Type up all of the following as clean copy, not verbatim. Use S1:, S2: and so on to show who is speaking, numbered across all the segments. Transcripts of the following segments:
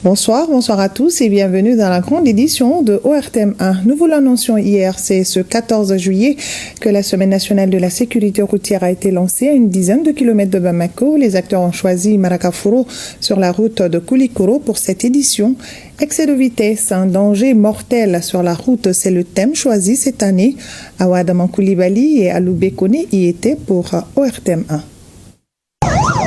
S1: Bonsoir à tous et bienvenue dans la grande édition de ORTM1. Nous vous l'annoncions hier, c'est ce 14 juillet que la Semaine nationale de la sécurité routière a été lancée à une dizaine de kilomètres de Bamako. Les acteurs ont choisi Marakafuro sur la route de Koulikoro pour cette édition. Excès de vitesse, un danger mortel sur la route, c'est le thème choisi cette année. Awadama Koulibaly et Aloubé Kone y étaient pour ORTM1.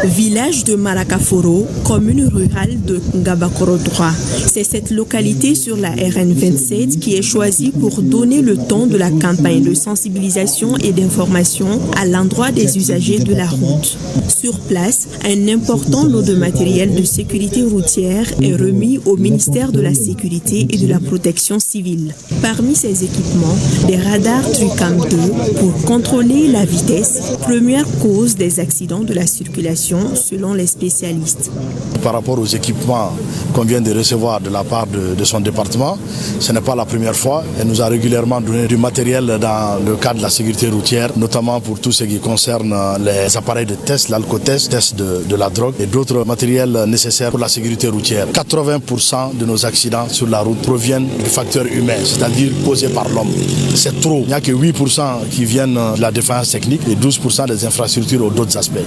S2: Village de Marakafuro, commune rurale de Ngabakoro 3. C'est cette localité sur la RN27 qui est choisie pour donner le ton de la campagne de sensibilisation et d'information à l'endroit des usagers de la route. Sur place, un important lot de matériel de sécurité routière est remis au ministère de la Sécurité et de la Protection civile. Parmi ces équipements, des radars Trucam 2 pour contrôler la vitesse, première cause des accidents de la circulation selon les spécialistes.
S3: Par rapport aux équipements qu'on vient de recevoir de la part de son département, ce n'est pas la première fois. Elle nous a régulièrement donné du matériel dans le cadre de la sécurité routière, notamment pour tout ce qui concerne les appareils de test, l'alcotest, test de la drogue et d'autres matériels nécessaires pour la sécurité routière. 80% de nos accidents sur la route proviennent du facteur humain, c'est-à-dire causé par l'homme. C'est trop. Il n'y a que 8% qui viennent de la défaillance technique et 12% des infrastructures ou d'autres aspects.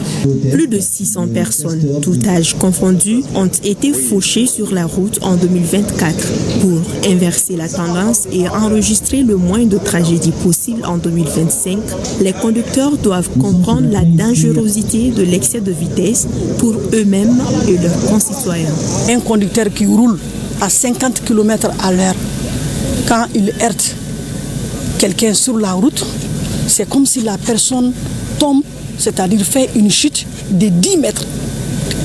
S2: Plus de 600 personnes, tout âge confondu, ont été fauchées sur la route en 2024 pour inverser la tendance et enregistrer le moins de tragédies possibles en 2025. Les conducteurs doivent comprendre la dangerosité de l'excès de vitesse pour eux-mêmes et leurs concitoyens.
S4: Un conducteur qui roule à 50 km à l'heure, quand il heurte quelqu'un sur la route, c'est comme si la personne tombe, c'est-à-dire fait une chute de 10 mètres.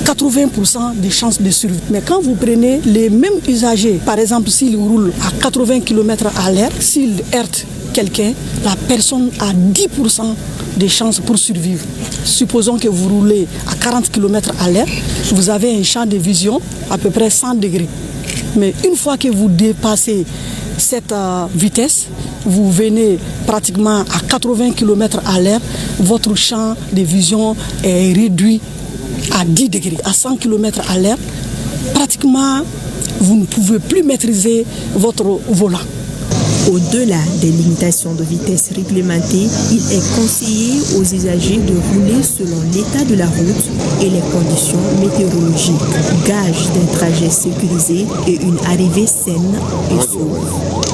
S4: 80% de chances de survie. Mais quand vous prenez les mêmes usagers, par exemple s'il roule à 80 km à l'heure, s'il heurte quelqu'un, la personne a 10% de chances pour survivre. Supposons que vous roulez à 40 km à l'heure, vous avez un champ de vision à peu près 100 degrés. Mais une fois que vous dépassez cette vitesse, vous venez pratiquement à 80 km à l'heure, votre champ de vision est réduit à 10 degrés, à 100 km à l'heure. Pratiquement, vous ne pouvez plus maîtriser votre volant.
S2: Au-delà des limitations de vitesse réglementées, il est conseillé aux usagers de rouler selon l'état de la route et les conditions météorologiques, gage d'un trajet sécurisé et une arrivée saine et sauve.